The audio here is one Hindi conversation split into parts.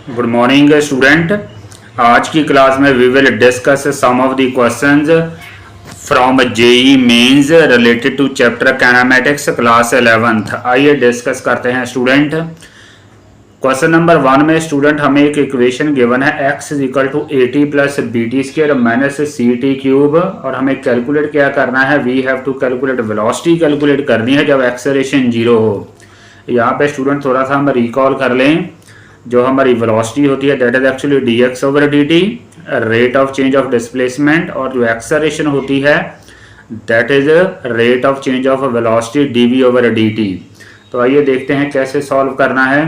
Good morning student. आज की क्लास में we will discuss some of the questions from JEE mains related to chapter kinematics class 11th। आइए डिस्कस करते हैं स्टूडेंट। क्वेश्चन नंबर 1 में स्टूडेंट हमें एक इक्वेशन गिवन है x is equal to a t plus b t square minus c t cube, और हमें कैलकुलेट क्या करना है, we have to calculate velocity calculate करनी है जब एक्सेलरेशन 0 हो। यहाँ पे स्टूडेंट थोड़ा सा हम रिकॉल कर लें, जो हमारी वेलोसिटी होती है that is actually d x over d t, rate of change of displacement, और जो एक्सेलरेशन होती है that is rate of change of velocity d v over d t. तो आइए देखते हैं कैसे सॉल्व करना है।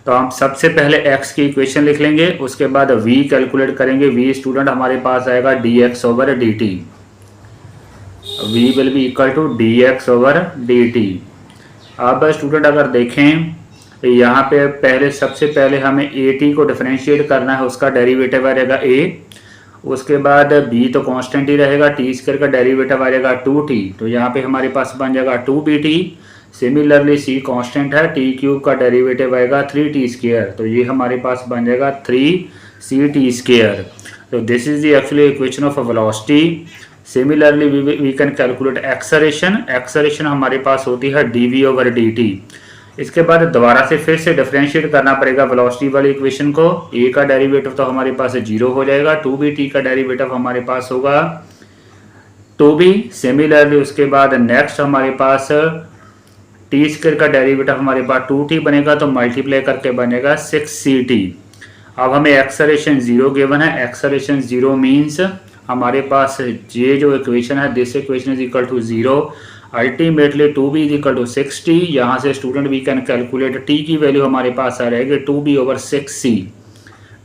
तो हम सबसे पहले x की इक्वेशन लिख लेंगे, उसके बाद v कैलकुलेट करेंगे। v स्टूडेंट हमारे पास आएगा d x over d t, v will be equal to d x over d t. अब स्टूडेंट अगर देखें यहाँ पे सबसे पहले हमें ए टी को डिफरेंशिएट करना है, उसका डेरिवेटिव आ जाएगा ए, उसके बाद बी तो कांस्टेंट ही रहेगा, टी स्क्वायर का डेरिवेटिव आ जाएगा 2t, तो यहाँ पे हमारे पास बन जाएगा 2bt। सिमिलरली सी कांस्टेंट है, टी क्यूब का डेरिवेटिव आएगा 3t स्क्वायर, तो ये हमारे पास बन जाएगा 3ct स्क्वायर। तो this is the actually equation of velocity. Similarly we can calculate acceleration. Acceleration हमारे पास होती है d v over d t. इसके बाद दोबारा से फिर से डिफरेंशिएट करना पड़ेगा वेलोसिटी वाली इक्वेशन को। ए का डेरिवेटिव तो हमारे पास 0 हो जाएगा, 2bt का डेरिवेटिव हमारे पास होगा 2b। सिमिलरली उसके बाद नेक्स्ट हमारे पास टी स्क्वायर का डेरिवेटिव हमारे पास 2t बनेगा, तो मल्टीप्लाई करके बनेगा 6ct। अब हमें एक्सेलरेशन 0 गिवन है। एक्सेलरेशन 0 मीन्स हमारे पास ये जो इक्वेशन है this equation is equal to 0, ultimately 2b is equal to 6t। यहाँ से student we can calculate t की वैल्यू हमारे पास आ रहेगी 2b over 6c,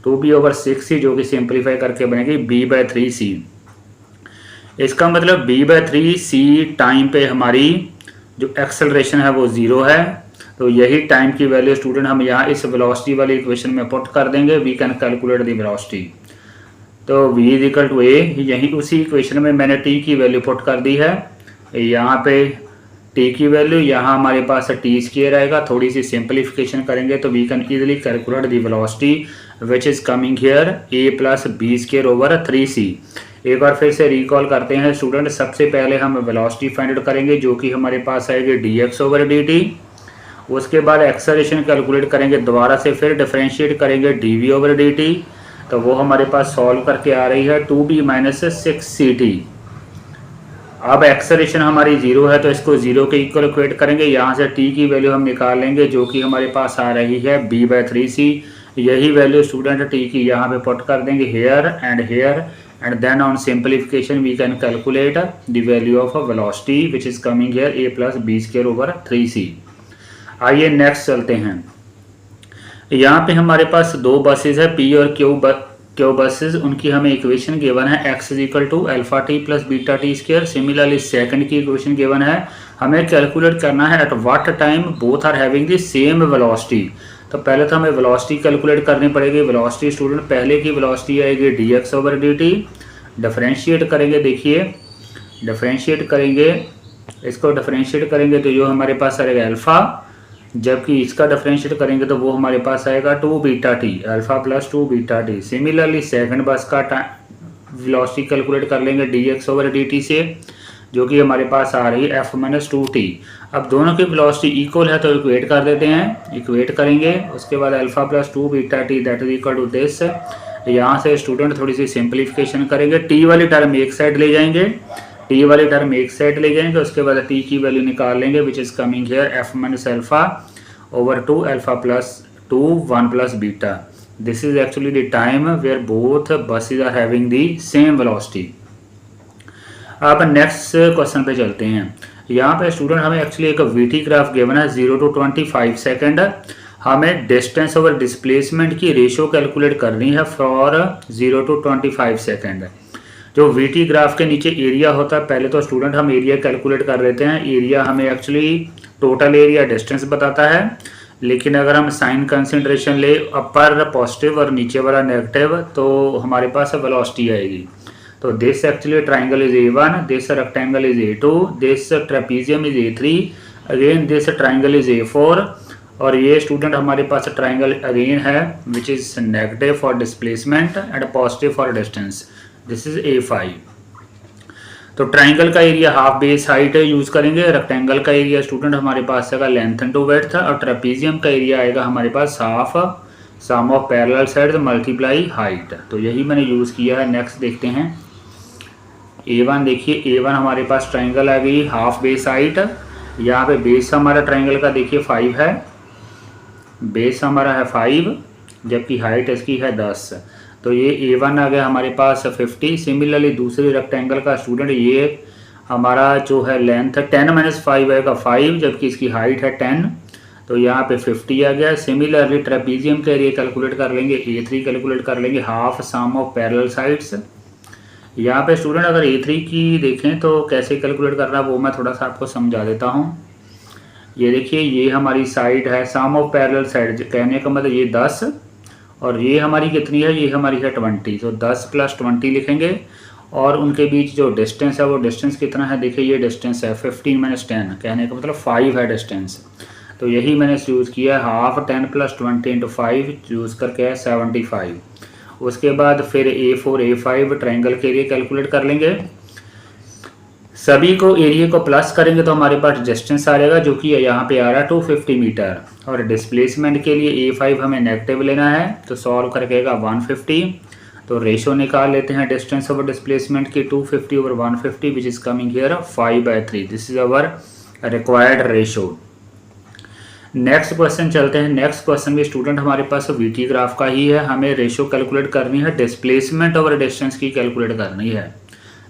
2b over 6c जो कि सिंप्लीफाई करके बनेगी b/3c। इसका मतलब b/3c टाइम पे हमारी जो एक्सेलरेशन है वो 0 है, तो यही टाइम की वैल्यू स्टूडेंट हम यहाँ इस वेलोसिटी वाली इक्वेशन में पुट कर देंगे। We can calculate the velocity. तो v is equal to a, यही उसी इक्वेशन में मैंने t की वैल्यू पुट कर दी है। यहाँ पे t की वैल्यू, यहाँ हमारे पास टी स्क्वायर आएगा। थोड़ी सी सिंप्लीफिकेशन करेंगे तो we can easily calculate the velocity which is coming here a plus b square over 3c। एक बार फिर से रिकॉल करते हैं स्टूडेंट। सबसे पहले हम वेलोसिटी फाइंड आउट करेंगे जो कि हमारे पास आएगी D x over d T. उसके बाद एक्सेलरेशन कैलकुलेट करेंगे, दोबारा से फिर डिफरेंशिएट करेंगे d v over d t, तो वो हमारे पास सॉल्व करके आ रही है 2b माइनस 6ct। अब एक्सेलरेशन हमारी 0 है तो इसको 0 के इक्वल इक्वेट करेंगे। यहाँ से t की वैल्यू हम निकाल लेंगे जो कि हमारे पास आ रही है b/3c। यही वैल्यू स्टूडेंट t की यहाँ पे पुट कर देंगे here and then on simplification we can calculate the value of velocity which is coming here a plus b square over 3c। आइए नेक्स्ट चलते हैं। यहाँ पे हमारे पास दो बसेज है p और क्यू बसेज, उनकी हमें इक्वेशन गिवन है x is equal to alpha t plus beta t square. Similarly second की इक्वेशन गिवन है, हमें कैलकुलेट करना है at what time both are having the same velocity. तो पहले तो हमें वेलोसिटी कैलकुलेट करनी पड़ेगी। वेलोसिटी स्टूडेंट पहले की वेलोसिटी आएगी D x over d T, differentiate करेंगे। देखिए डिफरेंशिएट करेंगे, इसको डिफरेंशिएट करेंगे तो जो हमारे पास आएगा अल्फा, जबकि इसका डिफरेंशिएट करेंगे तो वो हमारे पास आएगा 2βt, alpha plus 2βt। Similarly second बस का वेलोसिटी कैलकुलेट कर लेंगे D x over d T से, जो कि हमारे पास आ रही है f माइनस 2t। अब दोनों की वेलोसिटी इक्वल है तो इक्वेट कर देते हैं, इक्वेट करेंगे। उसके बाद alpha plus 2βt that is equal to this. यहाँ से स्टूडेंट थोड़ी सी सिंप्लीफिकेशन करेंगे, t वाली टर्म एक साइड ले जाएंगे, t वाली टर्म एक साइड ले जाएंगे। उसके बाद t की वैल्यू निकाल लेंगे which is coming here f minus alpha over 2 alpha plus 2 1 plus beta. This is actually the time where both buses are having the same velocity. अब नेक्स्ट क्वेश्चन पे चलते हैं। यहाँ पे स्टूडेंट हमें एक्चुअली एक वीटी ग्राफ गिवन है 0 to 25 सेकेंड। हमें डिस्टेंस ओवर डिस्प्लेसमेंट की रेशियो कैलकुलेट करनी है फॉर 0 to 25 सेकेंड। जो वीटी ग्राफ के नीचे एरिया होता है, पहले तो स्टूडेंट हम एरिया कैलकुलेट कर लेते हैं। एरिया हमें एक्चुअली टोटल एरिया डिस्टेंस बताता है, लेकिन अगर हम साइन कंसिडरेशन ले अपर पॉजिटिव और नीचे वाला नेगेटिव तो हमारे पास वेलोसिटी आएगी। तो this actually triangle is A1, this rectangle is A2, this trapezium is A3, again this triangle is A4, और ये स्टूडेंट हमारे पास ट्राइंगल अगेन है which is negative for displacement and positive for distance, this is A5। तो ट्राइंगल का area half base height use करेंगे, रेक्टेंगल का एरिया स्टूडेंट हमारे पास आएगा लेंथ इनटू विड्थ, और ट्रेपीजियम का एरिया आएगा हमारे पास half sum of parallel sides multiply height. तो यही मैंने यूज़ किया है। नेक्स्ट देखते हैं A1। देखिए A1 हमारे पास ट्राइंगल आ गई हाफ बेस हाइट, यहाँ पे बेस हमारा ट्राइंगल का देखिए 5 है, बेस हमारा है 5 जबकि हाइट इसकी है 10। तो ये A1 आ गया हमारे पास 50। सिमिलरली दूसरे रेक्टेंगल का स्टूडेंट ये हमारा जो है लेंथ 10-5 आएगा 5 जबकि इसकी हाइट है 10, तो यहाँ पे 50 आ गया। सिमिलरली ट्रेपीजियम के एरिया कैलकुलेट कर लेंगे, A3 कैलकुलेट कर लेंगे half sum of parallel sides. यहाँ पे स्टूडेंट अगर A3 की देखें तो कैसे कैलकुलेट करना है वो मैं थोड़ा सा आपको समझा देता हूँ। ये देखिए ये हमारी साइड है सम ऑफ पैरेलल साइड, कहने का मतलब ये 10 और ये हमारी कितनी है, ये हमारी है 20। तो 10 + 20 लिखेंगे और उनके बीच जो डिस्टेंस है वो डिस्टेंस कितना है, देखिए ये डिस्टेंस है 15 - 10, कहने का मतलब 5 है डिस्टेंस। तो यही मैंने यूज़ किया है हाफ 10 + 20 × 5 यूज़ करके है 75। उसके बाद फिर A4 A5 ट्राइंगल के एरिया कैलकुलेट कर लेंगे। सभी को एरिया को प्लस करेंगे तो हमारे पास डिस्टेंस आ जाएगा जो कि यहाँ पे आ रहा है 250 मीटर, और डिस्प्लेसमेंट के लिए A5 हमें नेगेटिव लेना है तो सॉल्व करके आएगा 150। तो रेशो निकाल लेते हैं डिस्टेंस ओवर डिस्प्लेसमेंट की 250 / 150 विच is coming here 5/3। This is our required ratio. Next question चलते हैं। नेक्स्ट क्वेश्चन भी स्टूडेंट हमारे पास VT ग्राफ का ही है, हमें रेशो कैलकुलेट करनी है, डिस्प्लेसमेंट ओवर डिस्टेंस की कैलकुलेट करनी है,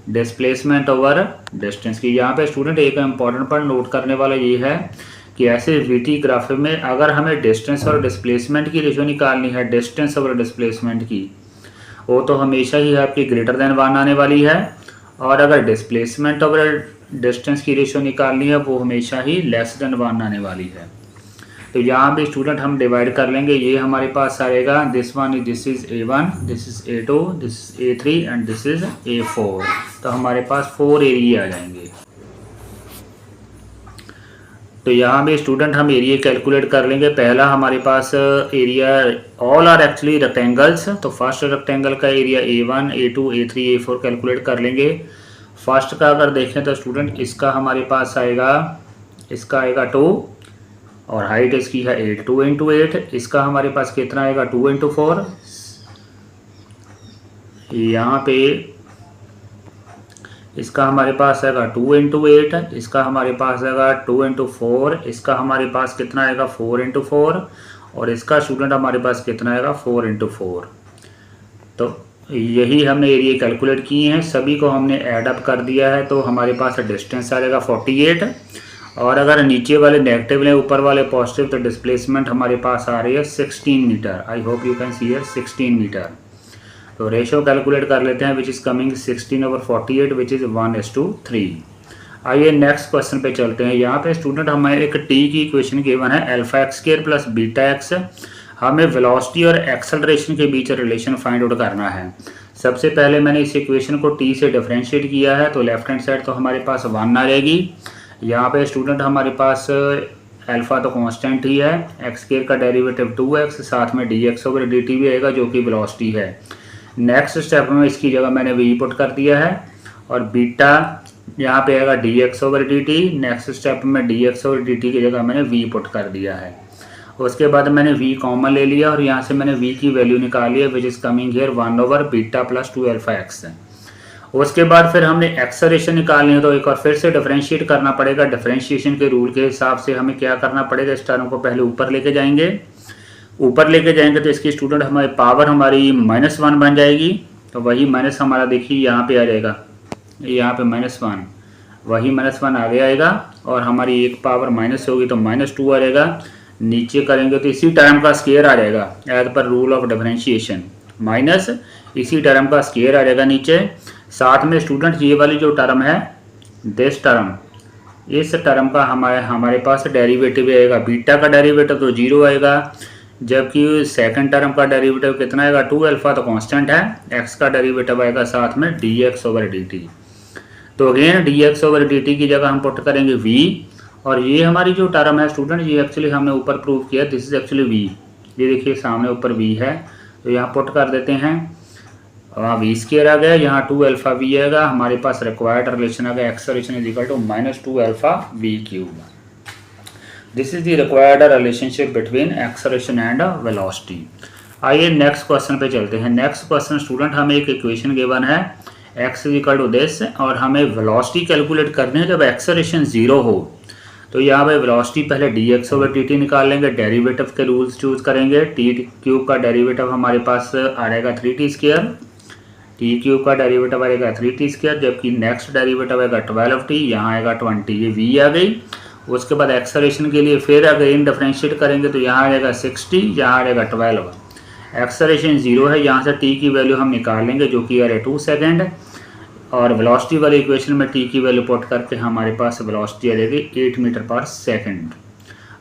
डिस्प्लेसमेंट ओवर डिस्टेंस की। यहाँ पे स्टूडेंट एक इम्पॉर्टेंट पॉइंट नोट करने वाला ये है कि ऐसे VT ग्राफ में अगर हमें डिस्टेंस और डिस्प्लेसमेंट की रेशो निकालनी है, डिस्टेंस ओवर डिस्प्लेसमेंट की, वो तो हमेशा ही आपकी ग्रेटर देन 1 आने वाली है, और अगर डिस्प्लेसमेंट ओवर डिस्टेंस की रेशो निकालनी है वो हमेशा ही लेस देन 1 आने वाली है। तो यहाँ भी स्टूडेंट हम डिवाइड कर लेंगे, ये हमारे पास आएगा this is A1, this is A2, this is A3 and this is A4। तो हमारे पास 4 एरिया आ जाएंगे। तो यहाँ भी स्टूडेंट हम एरिया कैलकुलेट कर लेंगे। पहला हमारे पास area, all are actually rectangles, तो फर्स्ट रेक्टेंगल का area A1 A2 A3 A4 calculate कर लेंगे। फर्स्ट का अगर देखें तो स्टूडेंट इसका हमारे पास आएगा, इसका आएगा 2 और हाइट इसकी है 8, 2 × 8। इसका हमारे पास कितना आएगा 2 × 4। यहाँ पे इसका हमारे पास आएगा 2 × 8, इसका हमारे पास आएगा 2 × 4, इसका हमारे पास कितना आएगा 4 × 4, और इसका स्टूडेंट हमारे पास कितना आएगा 4 × 4। तो यही हमने एरिया कैलकुलेट किए हैं, सभी को हमने ऐड अप कर दिया है, तो हमारे पास डिस्टेंस आ जाएगा 48। और अगर नीचे वाले नेगेटिव लें ऊपर वाले पॉजिटिव तो डिस्प्लेसमेंट हमारे पास आ रही है 16 meter. I hope you can see here 16 meter. तो रेशो कैलकुलेट कर लेते हैं which is coming 16/48 which is 1:3। आइए नेक्स्ट क्वेश्चन पे चलते हैं। यहाँ पे स्टूडेंट हमें एक टी की इक्वेशन गिवन है α² + βx। हमें वेलोसिटी और एक्सेलरेशन के बीच रिलेशन फाइंड आउट करना है। सबसे पहले मैंने इस इक्वेशन को टी से डिफरेंशिएट किया है, तो लेफ्ट हैंड साइड तो हमारे पास 1 आ जाएगी। यहाँ पे स्टूडेंट हमारे पास अल्फा तो कांस्टेंट ही है, x² का डेरिवेटिव 2x, साथ में dx/dt भी आएगा जो कि वेलोसिटी है। नेक्स्ट स्टेप में इसकी जगह मैंने v पुट कर दिया है, और बीटा यहाँ पे आएगा dx/dt। नेक्स्ट स्टेप में dx/dt की जगह मैंने v पुट कर दिया है। उसके बाद मैंने v कॉमन ले लिया और यहाँ से मैंने v की वैल्यू निकाली है विच इज़ कमिंग हियर 1/β + 2αx। उसके बाद फिर हमने एक्सेलरेशन निकालनी है, तो एक और फिर से डिफरेंशिएट करना पड़ेगा। डिफरेंशिएशन के रूल के हिसाब से हमें क्या करना पड़ेगा, इस टर्म को पहले ऊपर लेके जाएंगे। ऊपर लेके जाएंगे तो इसकी स्टूडेंट हमारी पावर हमारी -1 बन जाएगी। तो वही माइनस हमारा देखिए यहाँ पे आ जाएगा, यहाँ पे -1, वही -1 आगे आएगा, और हमारी एक पावर माइनस होगी तो -2 आ जाएगा। नीचे करेंगे तो इसी टर्म का स्क्वायर आ जाएगा as per rule of differentiation, minus इसी टर्म का स्क्वायर आ जाएगा नीचे। साथ में स्टूडेंट ये वाली जो टर्म है, दिस टर्म, इस टर्म का हमारे पास डेरिवेटिव आएगा। बीटा का डेरिवेटिव तो 0 आएगा, जबकि सेकंड टर्म का डेरिवेटिव कितना आएगा 2α तो कांस्टेंट है, x का डेरिवेटिव आएगा साथ में dx/dt। तो अगेन dx/dt की जगह हम पुट करेंगे v, और ये हमारी जो टर्म है स्टूडेंट, ये एक्चुअली हमने ऊपर प्रूव किया, दिस इज एक्चुअली वी। ये देखिए सामने ऊपर वी है, तो यहाँ पुट कर देते हैं, वहाँ वी स्केयर आ गया, यहाँ 2 अल्फा वी आएगा, हमारे पास रिक्वायर्ड रिलेशन आ गया acceleration is equal to -2 alpha v cube. This is the required relationship between acceleration and velocity. आइए नेक्स्ट क्वेश्चन पे चलते हैं। नेक्स्ट क्वेश्चन स्टूडेंट, हमें एक इक्वेशन गिवन है x is equal to this, और हमें वेलोसिटी कैलकुलेट करनी है जब एक्सेलरेशन 0 हो। तो यहाँ पे वेलोसिटी पहले dx/dt निकाल लेंगे, डेरिवेटिव के रूल्स चूज करेंगे। टी क्यूब का डेरिवेटिव हमारे पास आएगा 3t², टी क्यूब का डेरिवेटिव आएगा 3t², जबकि नेक्स्ट डेरिवेटिव आएगा 12t, यहाँ आएगा 20, ये v आ गई। उसके बाद एक्सेलरेशन के लिए फिर अगेन डिफरेंशिएट करेंगे, तो यहाँ आएगा 60, यहाँ आएगा 12। एक्सेलरेशन 0 है, यहाँ से t की वैल्यू हम निकाल लेंगे जो कि है 2 सेकेंड, और वेलोसिटी वाले इक्वेशन में t की वैल्यू पुट करके हमारे पास वेलोसिटी आ जाएगी 8 मीटर पर सेकेंड।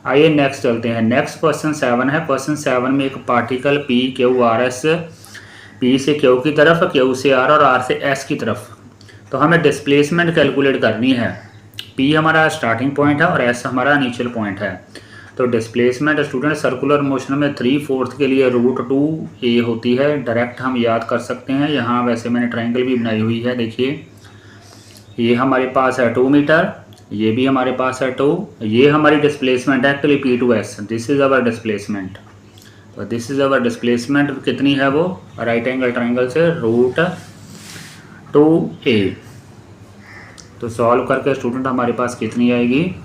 आइए नेक्स्ट चलते हैं। नेक्स्ट क्वेश्चन 7 है। क्वेश्चन 7 में एक particle p q r s, p से q की तरफ, q से r और r से s की तरफ, तो हमें डिस्प्लेसमेंट कैलकुलेट करनी है। p हमारा स्टार्टिंग पॉइंट है और s हमारा इनिशियल पॉइंट है। तो डिस्प्लेसमेंट स्टूडेंट सर्कुलर मोशन में 3/4 के लिए √2a होती है, डायरेक्ट हम याद कर सकते हैं। यहाँ वैसे मैंने ट्रायंगल भी बनाई हुई है, देखिए ये हमारे पास है 2 मीटर, ये भी हमारे पास है 2, ये हमारी डिस्प्लेसमेंट है actually p2s, this is our displacement. तो दिस इज अवर डिस्प्लेसमेंट कितनी है वो, राइट एंगल ट्रायंगल से √2a। तो सॉल्व करके स्टूडेंट हमारे पास कितनी आएगी,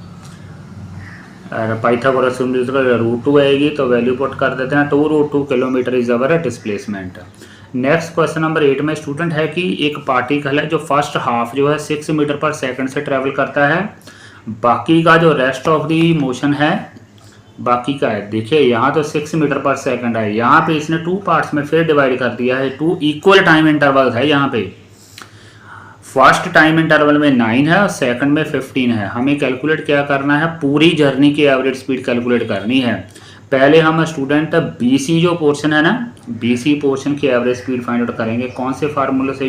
पाइथागोरस √2 आएगी, तो वैल्यू पुट कर देते हैं 2√2 kilometre is our displacement. Next question number 8 में स्टूडेंट है कि एक पार्टिकल है जो फर्स्ट हाफ जो है 6 मीटर पर सेकंड से ट्रेवल करता है, बाकी का जो रेस्ट ऑफ दी मोशन है बाकी का है, देखिए यहाँ तो 6 मीटर पर सेकंड है, यहाँ पे इसने 2 पार्ट्स में फिर डिवाइड कर दिया है, 2 इक्वल टाइम इंटरवल है। यहाँ पे फर्स्ट टाइम इंटरवल में 9 है और सेकंड में 15 है। हमें कैलकुलेट क्या करना है, पूरी जर्नी की एवरेज स्पीड कैलकुलेट करनी है। पहले हम स्टूडेंट BC जो पोर्शन है ना, BC पोर्शन की एवरेज स्पीड फाइंड आउट करेंगे। कौन से फार्मूले से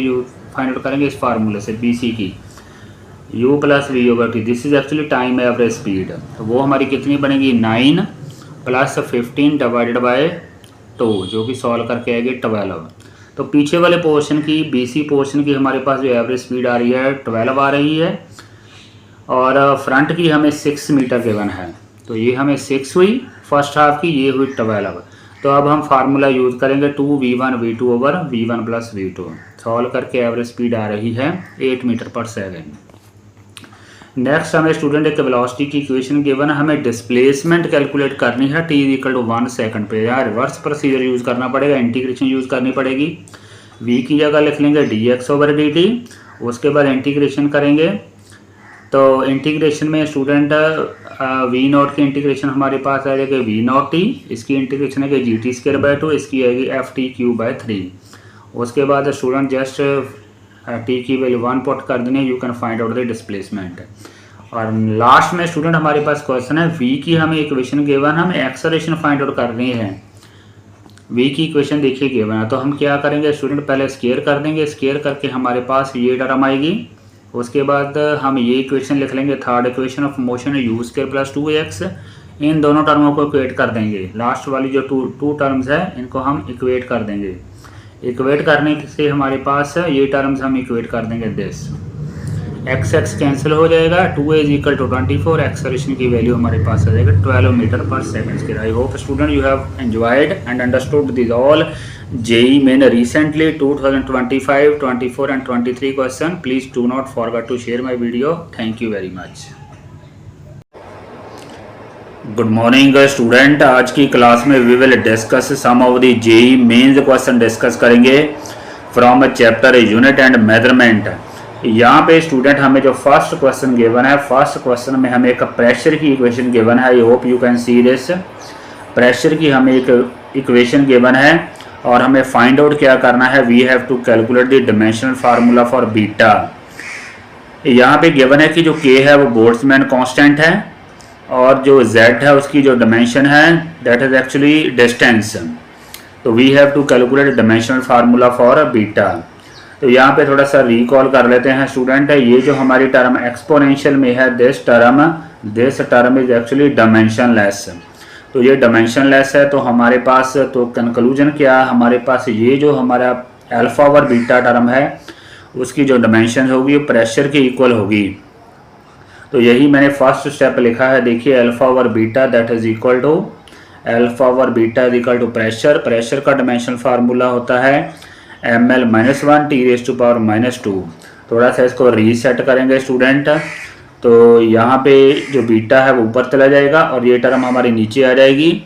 फाइंड आउट करेंगे, इस फार्मूले से BC की u + v/t, this is actually time average speed. तो वो हमारी कितनी बनेगी, 9 + 15 डिवाइडेड बाय 2, जो कि सॉल्व करके आएगी 12। तो पीछे वाले पोर्शन की BC पोर्शन की हमारे पास जो एवरेज स्पीड आ रही है 12 आ रही है, और फ्रंट की हमें 6 मीटर गिवन है, तो ये हमें 6 हुई फर्स्ट हाफ की, ये हुई 12। तो अब हम फार्मूला यूज़ करेंगे 2v1v2/v1 + v2, सॉल्व करके एवरेज स्पीड आ रही है 8 मीटर पर सेकेंड। नेक्स्ट हमें स्टूडेंट एक वेलोसिटी की इक्वेशन गिवन है, हमें डिस्प्लेसमेंट कैलकुलेट करनी है t = 1 सेकंड पे। यहाँ रिवर्स प्रोसीजर यूज़ करना पड़ेगा, इंटीग्रेशन यूज़ करनी पड़ेगी। v की जगह लिख लेंगे dx/dt, उसके बाद इंटीग्रेशन करेंगे। तो इंटीग्रेशन में स्टूडेंट v0 की इंटीग्रेशन हमारे पास आ जाएगी v0t, इसकी इंटीग्रेशन है gt²/2, इसकी आएगी ft³ 3। उसके बाद स्टूडेंट जस्ट t की वैल्यू 1 पुट कर देनी, you can find out the displacement. और लास्ट में स्टूडेंट हमारे पास क्वेश्चन है, v की हमें इक्वेशन गिवन, हमें एक्सेलरेशन फाइंड आउट करनी है। v की इक्वेशन देखिए गिवन है, तो हम क्या करेंगे स्टूडेंट, पहले स्केयर कर देंगे, स्केयर करके हमारे पास ये टर्म आएगी। उसके बाद हम ये इक्वेशन लिख लेंगे, third equation of motion u² + 2ax, इन दोनों टर्मों को इक्वेट कर देंगे। लास्ट वाली जो टू टर्म्स है इनको हम इक्वेट कर देंगे। इक्वेट करने से हमारे पास ये टर्म्स हम इक्वेट कर देंगे दिस, x कैंसिल हो जाएगा, 2a = 24, एक्सेलरेशन की वैल्यू हमारे पास आ जाएगा 12 मीटर पर second. I hope student you have enjoyed and understood this all JEE Main recently 2025, 24 and 23 question. Please do not forget to share my video. Thank you very much. Good morning student, आज की क्लास में we will discuss some of the JEE mains question discuss करेंगे from chapter unit and measurement. यहाँ पे स्टूडेंट हमें जो फर्स्ट क्वेश्चन गिवन है, फर्स्ट क्वेश्चन में हमें एक प्रेशर की इक्वेशन गिवन है। I hope you can see this. Pressure की हमें एक इक्वेशन गिवन है और हमें फाइंड आउट क्या करना है, we have to calculate the dimensional formula for beta. यहाँ पे गिवन है कि जो k है वो बोल्ट्जमैन कांस्टेंट है और जो z है उसकी जो डायमेंशन है दैट इज एक्चुअली डिस्टेंस। तो we have to calculate dimensional formula for beta. तो यहाँ पे थोड़ा सा रिकॉल कर लेते हैं स्टूडेंट, ये जो हमारी टर्म एक्सपोनेंशियल में है, this term this term is actually dimensionless. तो ये डायमेंशनलेस है, तो हमारे पास तो कंक्लूजन क्या है, हमारे पास ये जो हमारा अल्फा और बीटा टर्म है उसकी जो डायमेंशन होगी वो प्रेशर के इक्वल होगी। तो यही मैंने फर्स्ट स्टेप लिखा है, देखिए अल्फा और beta that is equal to alpha और beta is equal to pressure. Pressure का डायमेंशन फार्मूला होता है ml-1 T⁻²। थोड़ा सा इसको रीसेट करेंगे स्टूडेंट, तो यहाँ पे जो बीटा है वो ऊपर चला जाएगा और ये टर्म हमारी नीचे आ जाएगी।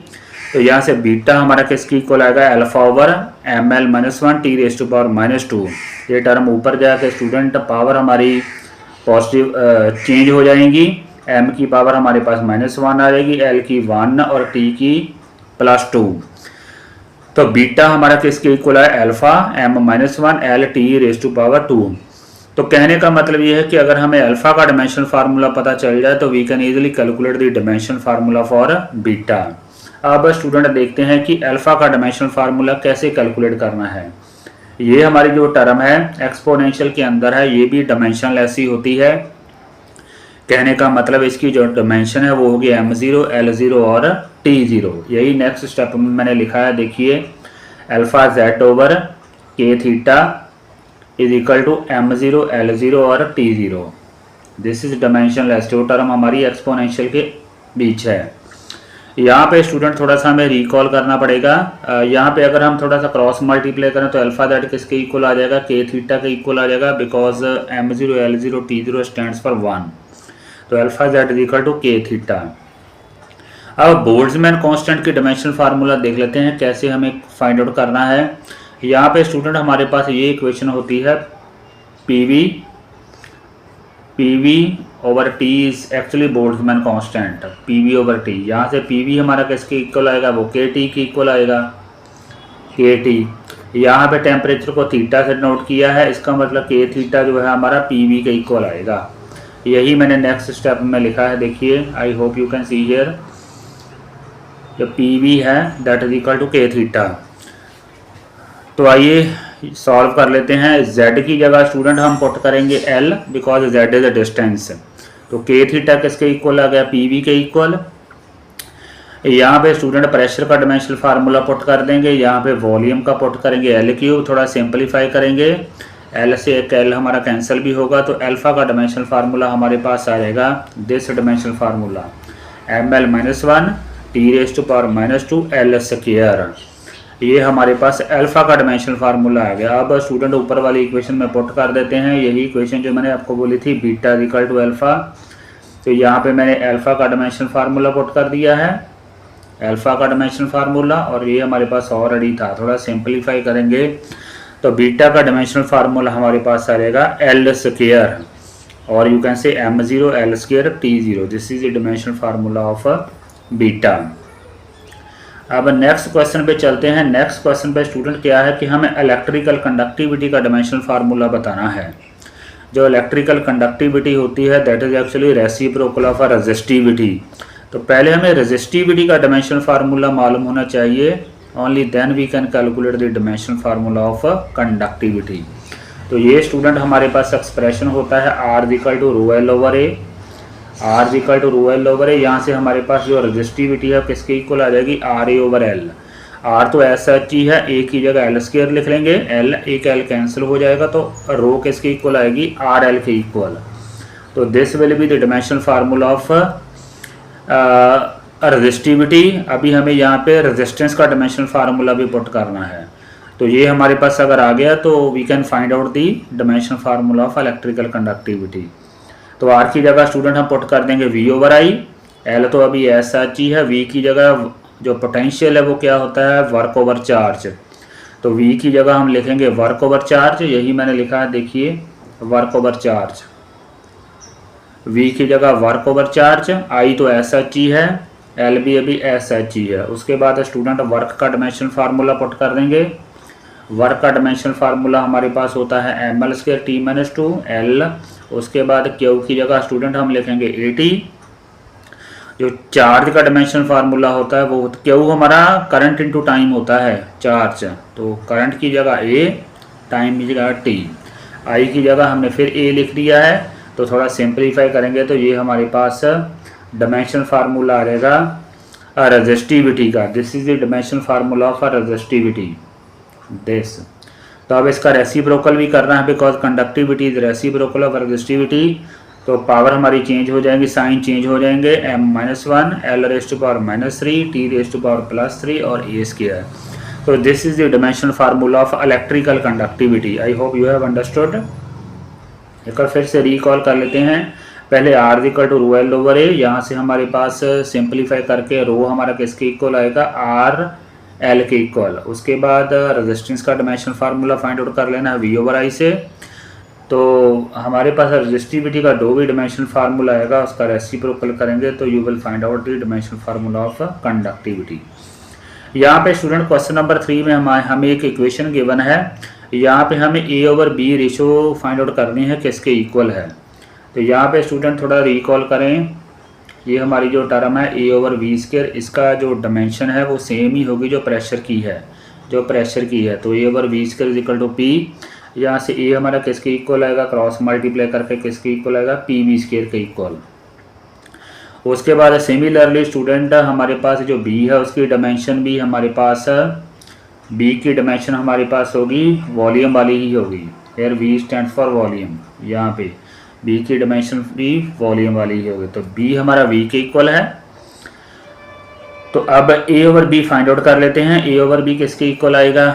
तो यहाँ से बीटा हमारा किसकी इक्वल आएगा, अल्फा ओवर ml-1 T⁻²। ये टर्म ऊपर जाकर स्टूडेंट पावर हमारी पॉजिटिव चेंज हो जाएंगी, m की पावर हमारे पास -1 आ जाएगी, l की 1 और t की +2। तो बीटा हमारा किसके इक्वल है, अल्फा m-1 l T⁻²। तो कहने का मतलब ये है कि अगर हमें अल्फा का डायमेंशन फार्मूला पता चल जाए तो we can easily calculate the dimension formula for beta. अब स्टूडेंट देखते हैं कि अल्फा का डायमेंशन फार्मूला कैसे कैलकुलेट करना है। ये हमारी जो टर्म है एक्सपोनेंशियल के अंदर है, ये भी डायमेंशनलेस ही होती है। कहने का मतलब इसकी जो डायमेंशन है वो होगी m0, l0 और t0। यही नेक्स्ट स्टेप में मैंने लिखा है, देखिए alpha z over k theta is equal to m0, l0 और t0। दिस इज डायमेंशनलेस, जो टर्म हमारी एक्सपोनेंशियल के बीच है। यहाँ पे स्टूडेंट थोड़ा सा हमें रिकॉल करना पड़ेगा। यहाँ पे अगर हम थोड़ा सा क्रॉस मल्टीप्लाई करें तो अल्फा दैट किसके इक्वल आ जाएगा, k थीटा के इक्वल आ जाएगा, because m0, l0, t0 stands for 1। तो alpha z is equal to k theta. अब बोल्ट्जमैन कांस्टेंट की डायमेंशन फार्मूला देख लेते हैं कैसे हमें फाइंड आउट करना है। यहाँ पे स्टूडेंट हमारे पास ये इक्वेशन होती है PV over T is actually Boltzmann constant, PV over T. यहाँ से पीवी हमारा किसके इक्वल आएगा, वो के टी की इक्वल आएगा, के टी। यहाँ पे टेम्परेचर को थीटा से नोट किया है, इसका मतलब के थीटा जो है हमारा पीवी के इक्वल आएगा। यही मैंने नेक्स्ट स्टेप में लिखा है, देखिए आई hope you can see here. जो पीवी है दैट इज इक्वल टू के थीटा। तो आइए सॉल्व कर लेते हैं। z की जगह स्टूडेंट हम पुट करेंगे l, because z is a distance. तो k थीटा किसके इक्वल आ गया, pv के इक्वल। यहाँ पे स्टूडेंट प्रेशर का डायमेंशनल फार्मूला पुट कर देंगे, यहाँ पे वॉल्यूम का पुट करेंगे l3। थोड़ा सिंपलीफाई करेंगे, l से एक l हमारा कैंसिल भी होगा, तो अल्फा का डायमेंशनल फार्मूला हमारे पास आ जाएगा this dimensional formula ml-1 T⁻² l²। ये हमारे पास अल्फा का डायमेंशनल फार्मूला आ गया। अब स्टूडेंट ऊपर वाली इक्वेशन में पुट कर देते हैं, यही इक्वेशन जो मैंने आपको बोली थी, बीटा इक्वल टू अल्फा। तो यहाँ पे मैंने अल्फा का डायमेंशनल फार्मूला पुट कर दिया है, अल्फा का डायमेंशनल फार्मूला, और ये हमारे पास ऑलरेडी था। थोड़ा सिंपलीफाई करेंगे तो बीटा का डायमेंशनल फार्मूला हमारे पास आ जाएगा l², और you can say m0, l² t0। This is the dimensional formula of beta. अब नेक्स्ट क्वेश्चन पे चलते हैं। नेक्स्ट क्वेश्चन पे स्टूडेंट क्या है कि हमें इलेक्ट्रिकल कंडक्टिविटी का डायमेंशनल फार्मूला बताना है। जो इलेक्ट्रिकल कंडक्टिविटी होती है that is actually reciprocal of resistivity. तो पहले हमें रेजिस्टिविटी का डायमेंशनल फार्मूला मालूम होना चाहिए, only then we can calculate the dimensional formula of conductivity. तो ये स्टूडेंट हमारे पास एक्सप्रेशन होता है R equal to ρl over A, R equal to ρl over A। यहाँ से हमारे पास जो रेजिस्टिविटी है किसके इक्वल आ जाएगी, RA ओवर L। R तो ऐसा ही है, A की जगह l² लिख लेंगे, L एक L कैंसिल हो जाएगा, तो रो किसके इक्वल आएगी, RL के इक्वल। तो this will be the dimensional formula of resistivity. अभी हमें यहाँ पे रेजिस्टेंस का डायमेंशनल फार्मूला भी पुट करना है। तो ये हमारे पास अगर आ गया तो we can find out the dimensional formula of electrical conductivity. तो R की जगह स्टूडेंट हम पुट कर देंगे V ओवर I, L तो अभी ऐसा है, V की जगह जो पोटेंशियल है वो क्या होता है, वर्क ओवर चार्ज। तो V की जगह हम लिखेंगे वर्क ओवर चार्ज, यही मैंने लिखा है, देखिए वर्क ओवर चार्ज। V की जगह वर्क ओवर चार्ज, I तो ऐसा है, L भी अभी ऐसा है। उसके बाद स्टूडेंट वर्क का डायमेंशनल फार्मूला पुट कर देंगे। वर्क का डायमेंशनल फार्मूला हमारे पास होता है ml² T-2 L। उसके बाद Q की जगह स्टूडेंट हम लिखेंगे AT। जो चार्ज का डायमेंशनल फार्मूला होता है वो Q हमारा करंट इनटू टाइम होता है, चार्ज। तो करंट की जगह A, टाइम की जगह T। I की जगह हमने फिर A लिख दिया है। तो थोड़ा सिंपलीफाई करेंगे तो ये हमारे पास डायमेंशन फार्मूला आ जाएगा रेजिस्टिविटी का। This is the dimension formula of resistivity this. तो अब इसका रेसिप्रोकल भी करना है because conductivity is reciprocal of resistivity. तो पावर हमारी चेंज हो जाएंगी, साइन चेंज हो जाएंगे, m-1 l raise to power -3 t raise to power +3 और a स्क्वायर। तो this is the dimension formula of electrical conductivity. I hope you have understood. एक बार फिर से रिकॉल कर लेते हैं। पहले r equal to rho L over A, यहाँ से हमारे पास सिंप्लीफाई करके रो हमारा किसके इक्वल आएगा, r l के इक्वल। उसके बाद रेजिस्टेंस का डायमेंशन फार्मूला फाइंड आउट कर लेना है v ओवर i से। तो हमारे पास रेजिस्टिविटी का दो भी डायमेंशन फार्मूला आएगा, उसका रेसिप्रोकल करेंगे तो you will find out the dimension formula of conductivity. यहाँ पे स्टूडेंट क्वेश्चन नंबर 3 में हमें एक इक्वेशन गिवन है। यहाँ पे हमें a over b ratio find out करनी है किसके इक्वल है। तो यहाँ पे स्टूडेंट थोड़ा रिकॉल करें, ये हमारी जो टर्म है a ओवर v स्क्वायर, इसका जो डायमेंशन है वो सेम ही होगी जो प्रेशर की है, तो a over v square is equal to p। यहाँ से a हमारा किसके इक्वल आएगा, क्रॉस मल्टीप्लाई करके किसके इक्वल आएगा, पी वी स्क्वायर के इक्वल। उसके बाद सिमिलरली स्टूडेंट हमारे पास जो b है उसकी डायमेंशन भी हमारे पास, b की डायमेंशन हमारे पास होगी वॉल्यूम वाली ही होगी। Here v stand for volume, यहाँ पे b की डायमेंशन भी वॉल्यूम वाली ही होगी। तो b हमारा v के इक्वल है। तो अब a over b find out कर लेते हैं। a ओवर b किसके इक्वल आएगा,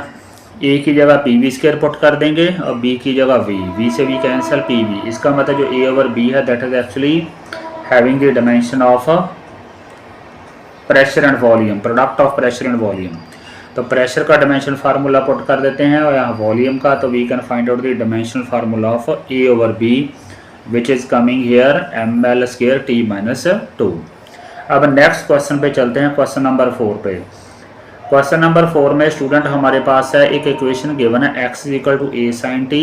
a की जगह पी वी स्क्वायर पुट कर देंगे और b की जगह v से v कैंसिल पी वी। इसका मतलब जो a ओवर b है that is actually having the dimension of pressure and volume, product of pressure and volume. तो प्रेशर का डायमेंशन फार्मूला पुट कर देते हैं और यहाँ वॉल्यूम का, तो we can find out the dimension formula of a over b which is coming here ml square t-2। अब नेक्स्ट क्वेश्चन पे चलते हैं, क्वेश्चन नंबर 4 पे। क्वेश्चन नंबर 4 में स्टूडेंट हमारे पास है एक इक्वेशन गिवन है x equal to a sin t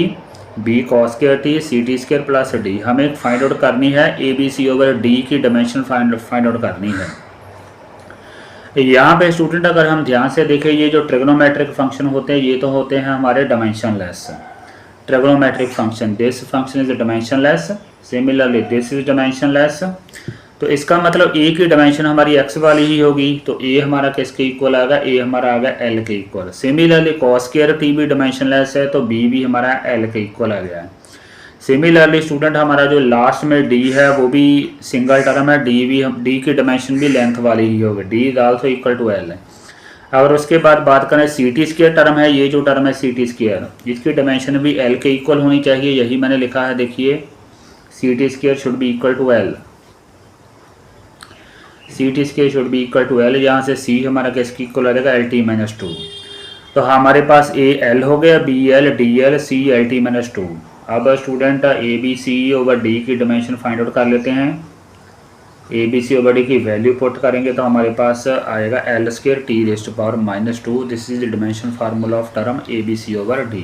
b cos square t c t square plus d। हमें फाइंड आउट करनी है a b c over d की डायमेंशन फाइंड आउट करनी है। यहाँ पे स्टूडेंट अगर हम ध्यान से देखें, ये जो ट्रिग्नोमेट्रिक फंक्शन होते हैं ये तो होते हैं हमारे dimensionless. Trigonometric function, this function is dimensionless, similarly this is dimensionless. तो इसका मतलब a की डायमेंशन हमारी x वाली ही होगी, तो a हमारा किसके इक्वल आएगा, a हमारा आ गया l के equal. Similarly cos square t भी डायमेंशनलेस है तो b भी हमारा l के इक्वल आ गया है। सिमिलरली स्टूडेंट हमारा जो लास्ट में d है वो भी सिंगल टर्म है, d की डायमेंशन भी लेंथ वाली ही होगी, d is also equal to l है। और उसके बाद बात करें सी टी स्क्वायर टर्म है, ये जो टर्म है सी टी स्क्वायर, इसकी डायमेंशन भी l के इक्वल होनी चाहिए, यही मैंने लिखा है। देखिए c t square should be equal to l, c t square should be equal to l। यहाँ से c हमारा किसकी इक्वल आ जाएगा, LT-2। तो हमारे पास a l हो गया, b l d l c LT-2। अब student a b c over d की डायमेंशन फाइंड आउट कर लेते हैं। a b c over d की वैल्यू पुट करेंगे तो हमारे पास आएगा l square t raise to power -2। This is the dimension formula of term a b c over d।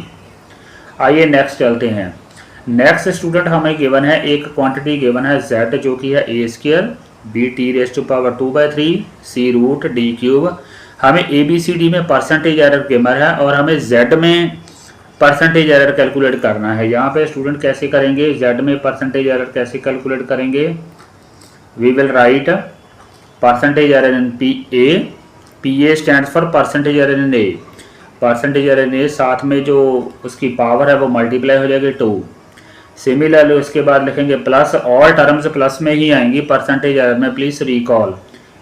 आइए नेक्स्ट चलते हैं। नेक्स्ट स्टूडेंट हमें गिवन है एक क्वांटिटी गिवन है z जो कि है a square b t raise to power 2/3 c root d cube. हमें a b c d में परसेंटेज एरर गिवन है और हमें z में परसेंटेज एरर कैलकुलेट करना है। यहाँ पे स्टूडेंट कैसे करेंगे, z में परसेंटेज एरर कैसे कैलकुलेट करेंगे, we will write percentage error in P A stand for percentage error in A. Percentage error in A साथ में जो उसकी पावर है वो मल्टीप्लाई हो जाएगी 2। सिमिलरली उसके बाद लिखेंगे प्लस, ऑल टर्म्स प्लस में ही आएंगी परसेंटेज एरर में, प्लीज रिकॉल।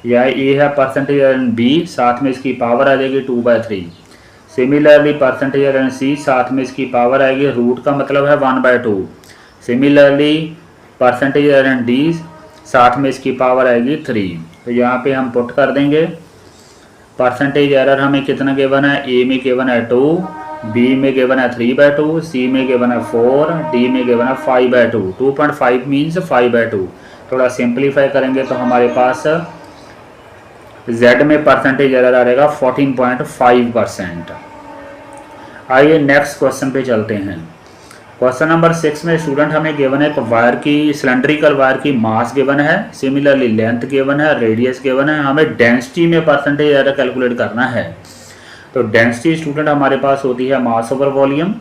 या ए है परसेंटेज एरर इन बी, साथ में इसकी पावर आ जाएगी 2/3। सिमिलरली परसेंटेज एरर इन सी, साथ में इसकी पावर आएगी, रूट का मतलब है 1/2। सिमिलरली परसेंटेज एरर इन डी, साथ में इसकी पावर आएगी 3। तो यहाँ पे हम पुट कर देंगे परसेंटेज एरर हमें कितना गिवन है, ए में गिवन है 2, बी में गिवन है 3/2, सी में गिवन है 4, डी में गिवन है 5/2। 2.5 मीन्स 5/2। थोड़ा सिंप्लीफाई करेंगे तो हमारे पास z में परसेंटेज एरर आ जाएगा 14.5%। आइए नेक्स्ट क्वेश्चन पे चलते हैं। क्वेश्चन नंबर 6 में स्टूडेंट हमें गिवन है वायर की, सिलेंड्रिकल वायर की मास गिवन है, सिमिलरली लेंथ गिवन है, रेडियस गिवन है। हमें डेंसिटी में परसेंटेज एरर कैलकुलेट करना है। तो डेंसिटी स्टूडेंट हमारे पास होती है mass over volume,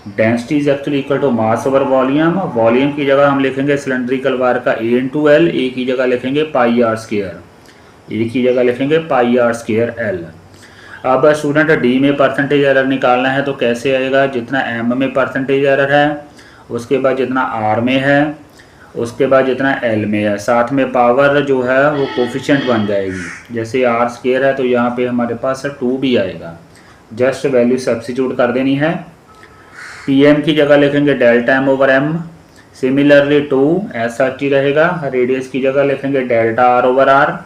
density is actually equal to mass over volume. Volume की जगह हम लिखेंगे सिलेंड्रिकल वायर का ए इंटू एल, ए की जगह लिखेंगे पाई आर स्क्वायर, ए की जगह लिखेंगे पाई आर स्क्वायर एल। अब स्टूडेंट डी में परसेंटेज एरर निकालना है तो कैसे आएगा, जितना एम में परसेंटेज एरर है, उसके बाद जितना आर में है, उसके बाद जितना एल में है, साथ में पावर जो है वो कोफिशिएंट बन जाएगी। जैसे आर स्क्वायर है तो यहाँ पे हमारे पास 2 भी आएगा, जस्ट वैल्यू सब्स्टिट्यूट कर देनी है। पी एम की जगह लिखेंगे delta m over m, similarly 2 ऐसा ही रहेगा। रेडियस की जगह लिखेंगे delta r over r,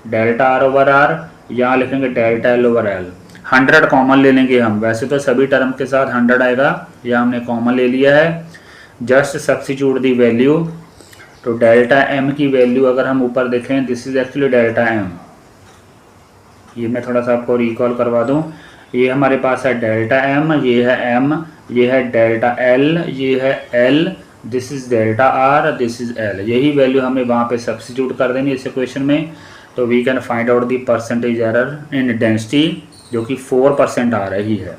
delta r over r, यहाँ लिखेंगे delta l over l. 100 common ले लेंगे हम, वैसे तो सभी टर्म के साथ 100 आएगा, यह हमने कॉमन ले लिया है। जस्ट सब्स्टिट्यूट दी वैल्यू, तो डेल्टा एम की वैल्यू अगर हम ऊपर देखें, this is actually delta m. ये मैं थोड़ा सा आपको रिकॉल करवा दूं, ये हमारे पास है डेल्टा एम, ये है एम, ये है डेल्टा एल, ये है L, this is delta R, this is L. यही वैल्यू हमें वहाँ पे सब्स्टिट्यूट कर देनी इस इक्वेशन में, तो we can find out the percentage error in density, जो कि 4% आ रही है।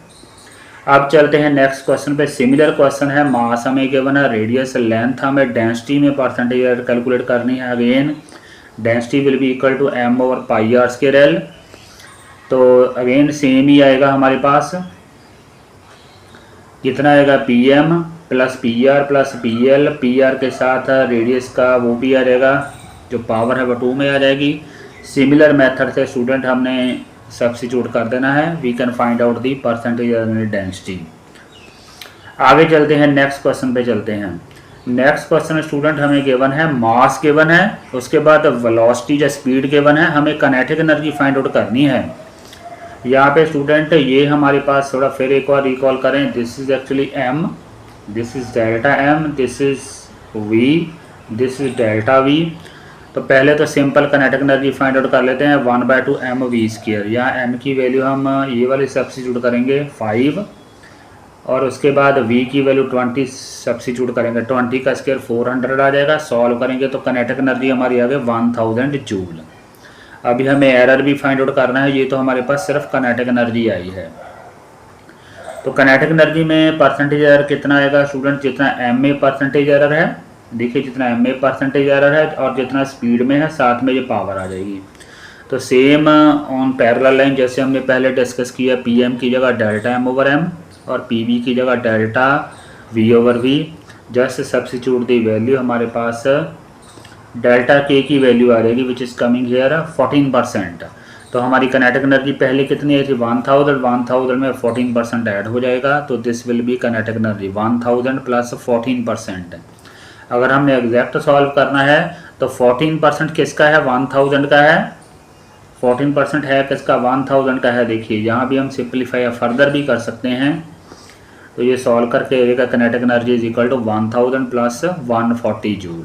अब चलते हैं नेक्स्ट क्वेश्चन पे। सिमिलर क्वेश्चन है, मास हमें गिवन है, रेडियस लेंथ हमें डेंसिटी में परसेंटेज एरर कैलकुलेट करनी है। Again density will be equal to m over pi r square l, तो अगेन सेम ही आएगा हमारे पास, कितना आएगा p m plus p r plus P L, P R के साथ रेडियस का वो भी आ जाएगा, जो पावर है वो 2 में आ जाएगी। सिमिलर मेथड से स्टूडेंट हमने सब्स्टिट्यूट कर देना है, we can find out the percentage density. आगे चलते हैं, नेक्स्ट क्वेश्चन पे चलते हैं। नेक्स्ट क्वेश्चन स्टूडेंट हमें गिवन है, मास गिवन है, उसके बाद वेलोसिटी या स्पीड गिवन है, हमें काइनेटिक एनर्जी फाइंड आउट करनी है। यहाँ पे स्टूडेंट ये हमारे पास थोड़ा फिर एक बार रिकॉल करें, this is actually m, this is delta m, this is v, this is delta v. तो पहले तो simple kinetic energy find out कर लेते हैं, 1/2 एम वी स्क्वायर। यहाँ एम की वैल्यू हम ये वाली सब्स्टिट्यूट करेंगे 5, और उसके बाद वी की वैल्यू 20 सब्स्टिट्यूट करेंगे, 20 का स्क्वायर 400 आ जाएगा। सॉल्व करेंगे तो काइनेटिक एनर्जी हमारी आ गई 1000 जूल। अभी हमें एरर भी फाइंड आउट करना है, ये तो हमारे पास सिर्फ काइनेटिक एनर्जी आई है। तो काइनेटिक एनर्जी में परसेंटेज एरर कितना आएगा स्टूडेंट, जितना एम में परसेंटेज एरर है, देखिए जितना एम में परसेंटेज एरर है और जितना स्पीड में है, साथ में ये पावर आ जाएगी। तो सेम ऑन पैरेलल लाइन जैसे हमने पहले डिस्कस किया, पी एम की जगह डेल्टा एम ओवर एम और पी वी की जगह delta v over v. Just substitute the value, हमारे पास डेल्टा के की वैल्यू आ जाएगी विच इज़ कमिंग हियर 14%। तो हमारी काइनेटिक एनर्जी पहले कितनी आई थी 1000 में 14% ऐड हो जाएगा, तो this will be kinetic energy 1000 plus 14%। अगर हमने एग्जैक्ट सॉल्व करना है तो 14% किसका है, 1000 का है, 14% है किसका, 1000 का है। देखिए यहाँ भी हम सिंप्लीफाई फर्दर भी कर सकते हैं, तो ये सॉल्व करके आएगा kinetic energy is equal to 1000 plus 140 joule.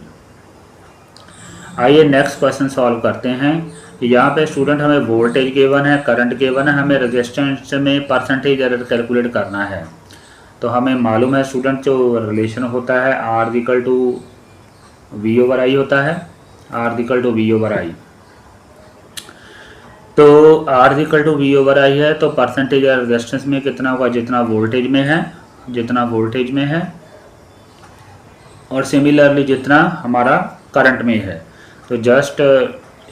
आइए नेक्स्ट क्वेश्चन सॉल्व करते हैं। यहाँ पे स्टूडेंट हमें वोल्टेज गिवन है, करंट गिवन है, हमें रेजिस्टेंस में परसेंटेज एरर कैलकुलेट करना है। तो हमें मालूम है स्टूडेंट जो रिलेशन होता है R equal to V over I होता है, R equal to V over I. तो R equal to V over I है, तो परसेंटेज रेजिस्टेंस में कितना होगा, जितना वोल्टेज में है, जितना वोल्टेज में है, और सिमिलरली जितना हमारा करंट में है। तो जस्ट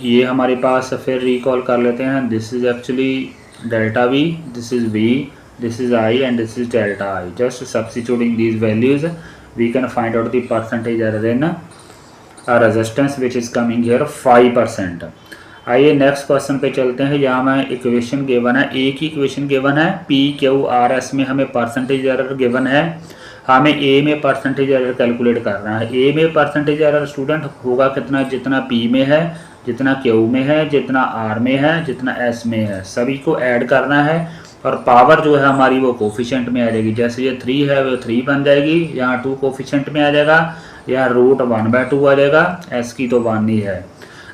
ये हमारे पास फिर रिकॉल कर लेते हैं, this is actually delta v, this is v, this is I and this is delta I. Just substituting these values we can find out the percentage error in a resistance which is coming here 5%. आइए नेक्स्ट क्वेश्चन पे चलते हैं। यहाँ में इक्वेशन गिवन है, एक ही इक्वेशन गिवन है, पी क्यू आर एस में हमें परसेंटेज एरर गिवन है, हमें ए में परसेंटेज एरर कैलकुलेट करना है। ए में परसेंटेज एरर स्टूडेंट होगा कितना, जितना पी में है, जितना क्यू में है, जितना आर में है, जितना एस में है, सभी को ऐड करना है। और पावर जो है हमारी वो कोफिशिएंट में आ जाएगी, जैसे ये 3 है वो 3 बन जाएगी, यहाँ 2 कोफिशिएंट में आ जाएगा, यहाँ रूट 1/2 आ जाएगा, एस की तो 1 ही है।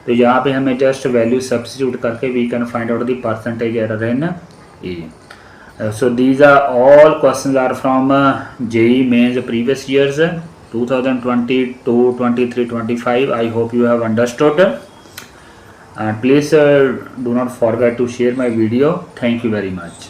तो यहाँ पे हमें जस्ट वैल्यू सब्स्टिट्यूट करके we can find out the percentage error in a. So these are all questions are from JEE Mains previous years 2022, 23, 25. I hope you have understood. And please do not forget to share my video. Thank you very much.